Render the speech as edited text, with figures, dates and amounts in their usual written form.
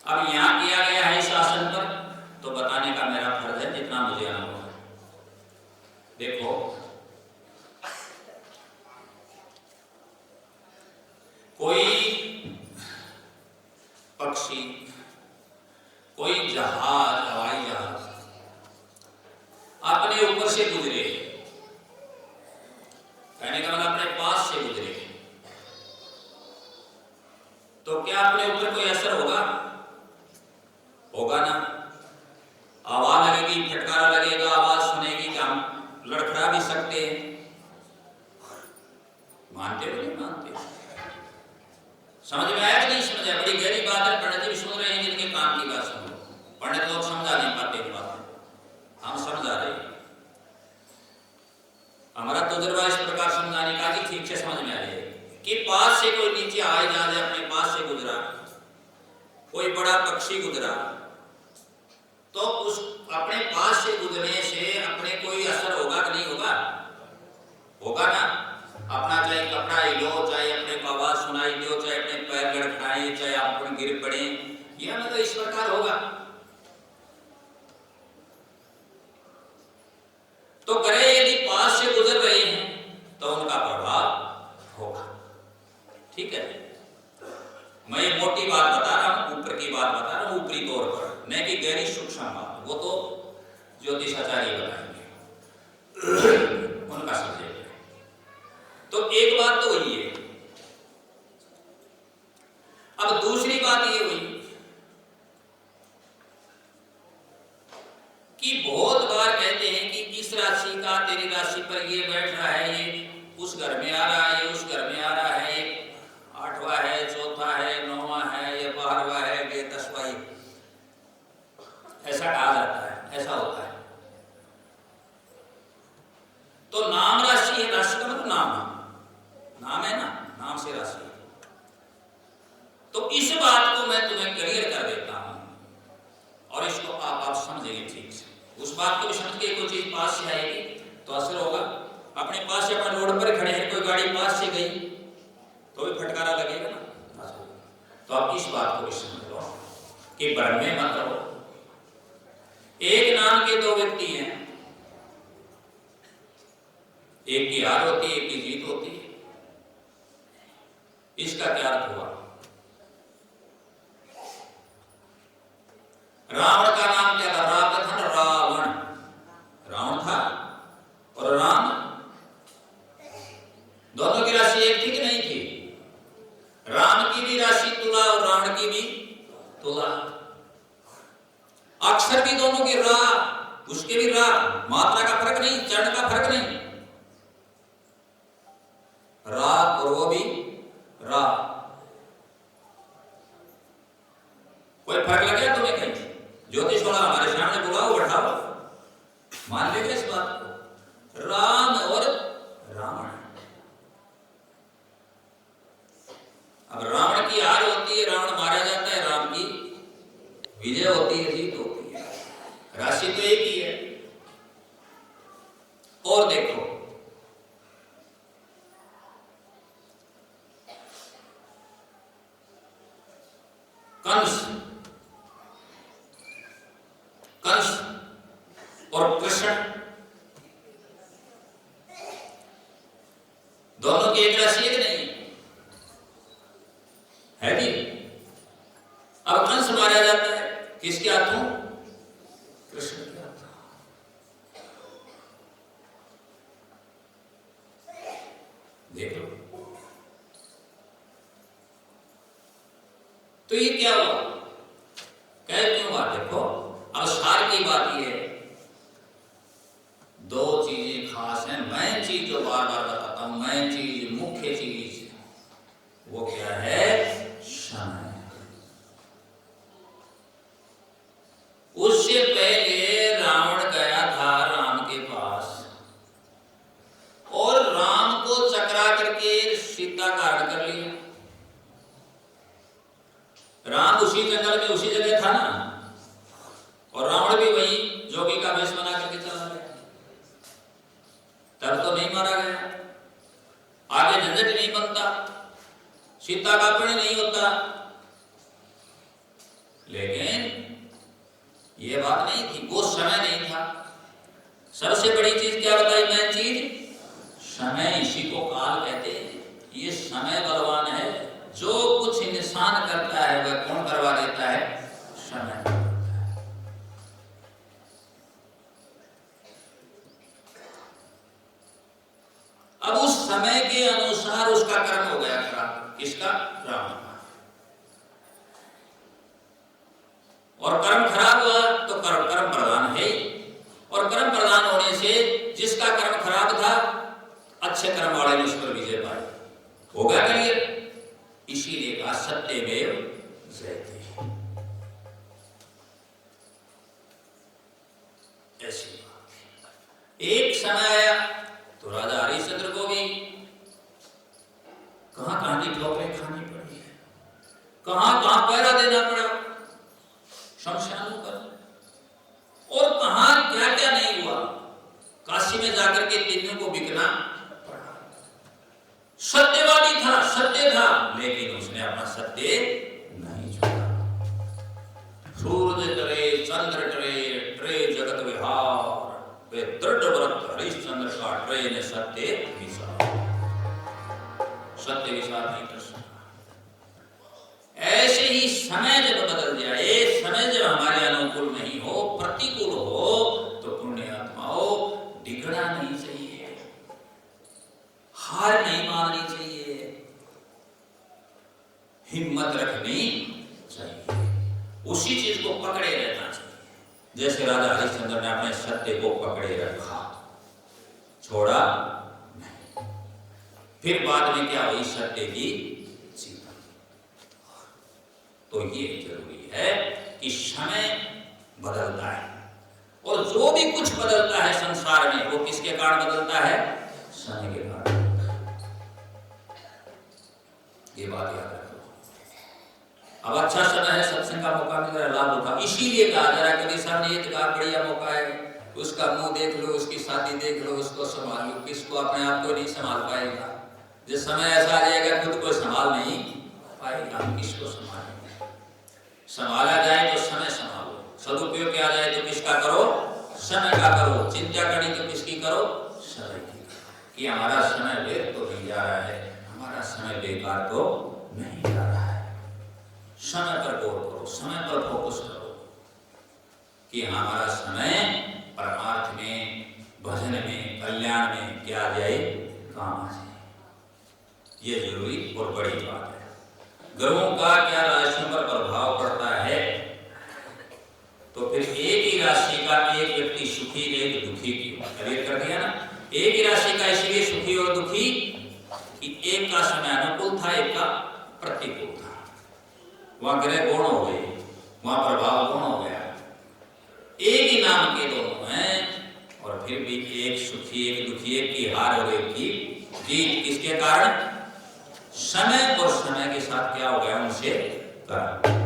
अब यहाँ किया गया है शासन पर, तो बताने का मेरा फर्ज है जितना मुझे अनुभव है। देखो, कोई पक्षी, कोई जहाज, हवाई जहाज अपने ऊपर से गुजरे, कहने का मतलब अपने पास से गुजरे, तो क्या अपने ऊपर कोई असर होगा? होगा ना। आवाज लगेगी, फटकारा लगेगा, आवाज सुनेगी कि हम लड़खड़ा भी सकते हैं। मानते हो नहीं मानते? समझ में आया कि नहीं समझ आया? बड़ी गहरी बात है, पंडित जी सुन रहे हैं, जिनके काम की बात सुनो। पंडित लोग समझा नहीं पाते बात, हम समझा रहे हैं। हमारा तजुर्बा इस प्रकार समझाने का कि ठीक से समझ में आ जाए कि पास से कोई नीचे आए जा रहे, अपने पास से गुजरा, कोई बड़ा पक्षी गुजरा, तो उस अपने पास से गुजरने से अपने कोई असर होगा कि नहीं होगा? होगा ना। अपना चाहे कपड़ा हिलो, चाहे अपने को आवाज सुनाई दो, चाहे अपने पैर लड़खड़ाए, चाहे आप गिर पड़े, यह मतलब इस प्रकार होगा। तो ग्रह यदि पास से गुजर रहे हैं तो उनका प्रभाव होगा। ठीक है, मैं ये मोटी बात बता रहा हूं, ऊपर की बात बता रहा हूं, ऊपरी तौर पर, न कि गहरी सूक्ष्म बात, वो तो ज्योतिषाचार्य बताएंगे, उनका समझेंगे। तो एक बात तो वही है। अब दूसरी बात ये हुई कि बहुत बार कहते हैं कि इस राशि का तेरी राशि पर ये बैठ रहा है, ये उस घर में आ रहा है, ये उस घर में आ रहा है, ये 8वां है, 4था है, 9वां है, ये 12वां है, ये 10वां है, ऐसा कहा जाता है, ऐसा होता है। तो नाम राशि है, राशि का मतलब नाम है ना, नाम से राशि है। तो इस बात को मैं तुम्हें क्लियर कर देता हूं और इसको आप समझेंगे ठीक से। उस बात को भी समझ के कोई चीज पास से आएगी तो असर होगा। अपने पास से, अपने रोड पर खड़े हैं, कोई गाड़ी पास से गई तो भी फटकारा लगेगा ना। तो आप इस बात को भी समझ लो कि भ्रम मत रहो। एक नाम के दो व्यक्ति हैं, एक की हार होती है, एक की जीत होती है। इसका क्या अर्थ हुआ? रावण का नाम क्या था? राम का था रावण, रावण था और राम, दोनों की राशि एक थी कि नहीं थी? राम की भी राशि तुला और रावण की भी तुला। अक्षर भी दोनों की रा, उसके भी रा, मात्रा का फर्क नहीं, चरण का फर्क नहीं, रा और वो भी रा। कोई फर्क लग गया तुम्हें कहीं? ज्योतिष वाला हमारे सामने बुलाओ, बैठाओ, मान लेंगे इस बात को। राम और रावण। अब रावण की हार होती है, रावण मारा जाता है, राम की विजय होती है, जीत होती है। राशि तो एक ही है। और देखो, कंस और कृष्ण दोनों की एक राशि है कि नहीं है कि? अब कंस मारा जाता है किसके हाथों? कृष्ण के हाथों। देख लो, तो ये क्या हुआ? कह क्यों हुआ? देखो, अब सार की बात ये है, दो चीजें खास हैं। मैं चीज जो बार बार बताता हूं, मैं चीज, मुख्य चीज, वो क्या है? समय। उससे पहले रावण गया था राम के पास और राम को चकरा करके सीता का हरण कर लिया। राम उसी जंगल में, उसी जगह था ना, और रावण भी वही जोगी का वेश बना करके चला गया। तब तो नहीं मारा गया, आगे झंझट नहीं बनता, सीता का अपहरण नहीं होता, सबसे बड़ी चीज क्या बताई? मेन चीज समय। इसी को काल कहते हैं। ये समय बलवान है। जो कुछ इंसान करता है वह कौन करवा देता है? समय। अब उस समय के अनुसार उसका कर्म हो गया खराब। किसका? रावण का। और कर्म खराब हुआ तो कर्म प्रधान है ही। और कर्म प्रधान होने से जिसका कर्म खराब था, अच्छे कर्म वाले ने उस पर विजय पाई। हो गया क्लियर? इसीलिए कहा सत्यमेव जयते। ऐसी बात। एक समय आया तो राजा हरिश्चंद्र को भी कहां की ठोकरें खानी पड़ी है, कहां पहरा देना पड़ा शमशानों पर, और कहां क्या क्या नहीं हुआ। काशी में जाकर के तीनों को बिकना पड़ा। सत्यवादी था, सत्य था, लेकिन उसने अपना सत्य नहीं छोड़ा। सूरज करे चंद्र करे ट्रे जगत विहार, वे दृढ़ व्रत हरिश्चंद्र का ट्रे ने सत्य विसार। सत्य विसार नहीं कर सकता। ऐसे ही समय जब बदल जाए, समय जब हमारे अनुकूल नहीं हो, प्रतिकूल हो, तो पुण्य आत्माओं डिगना नहीं चाहिए, हार नहीं माननी चाहिए, हिम्मत रखनी चाहिए, उसी चीज को पकड़े रहना चाहिए। जैसे राजा हरिश्चंद्र ने अपने सत्य को पकड़े रखा, छोड़ा नहीं। फिर बाद में क्या हुई? सत्य की जीत। तो ये जरूरी है कि समय बदलता है, और जो भी कुछ बदलता है संसार में, वो किसके कारण बदलता है? समय के कारण। ये बात याद रखो। अब अच्छा समय है, सत्संग का मौका मिल रहा है, लाभ उठा। इसीलिए कहा जरा कभी सामने ये कहा बढ़िया मौका है, उसका मुंह देख लो, उसकी शादी देख लो, उसको संभाल लो। किसको? अपने आप को नहीं संभाल पाएगा। जिस समय ऐसा आ जाएगा खुद को संभाल नहीं पाएगा, हम किसको संभालेंगे? संभाला जाए तो समय संभालो, सदुपयोग किया जाए तो किसका करो? समय का करो। चिंता करनी तो किसकी करो? समय की। कि हमारा समय व्यर्थ तो नहीं जा रहा है, हमारा समय बेकार तो नहीं जा रहा है। समय पर गौर करो, समय पर फोकस करो कि हमारा समय परमार्थ में, भजन में, कल्याण में क्या आ जाए? काम आ जाए। ये जरूरी और बड़ी बात है। ग्रहों का क्या राशियों पर प्रभाव पड़ता है? तो फिर एक ही राशि का एक व्यक्ति सुखी, एक दुखी क्यों? क्लियर कर दिया ना। एक ही राशि का इसलिए सुखी और दुखी कि एक का समय अनुकूल था, एक का प्रतिकूल था। वहां ग्रह गुण हो गए, वहां प्रभाव गुण हो गया। एक ही नाम के दोनों हैं, और फिर भी एक सुखी एक दुखी, एक की हार और एक की जीत। किसके कारण? समय और समय के साथ क्या हो गया? उनसे कारण।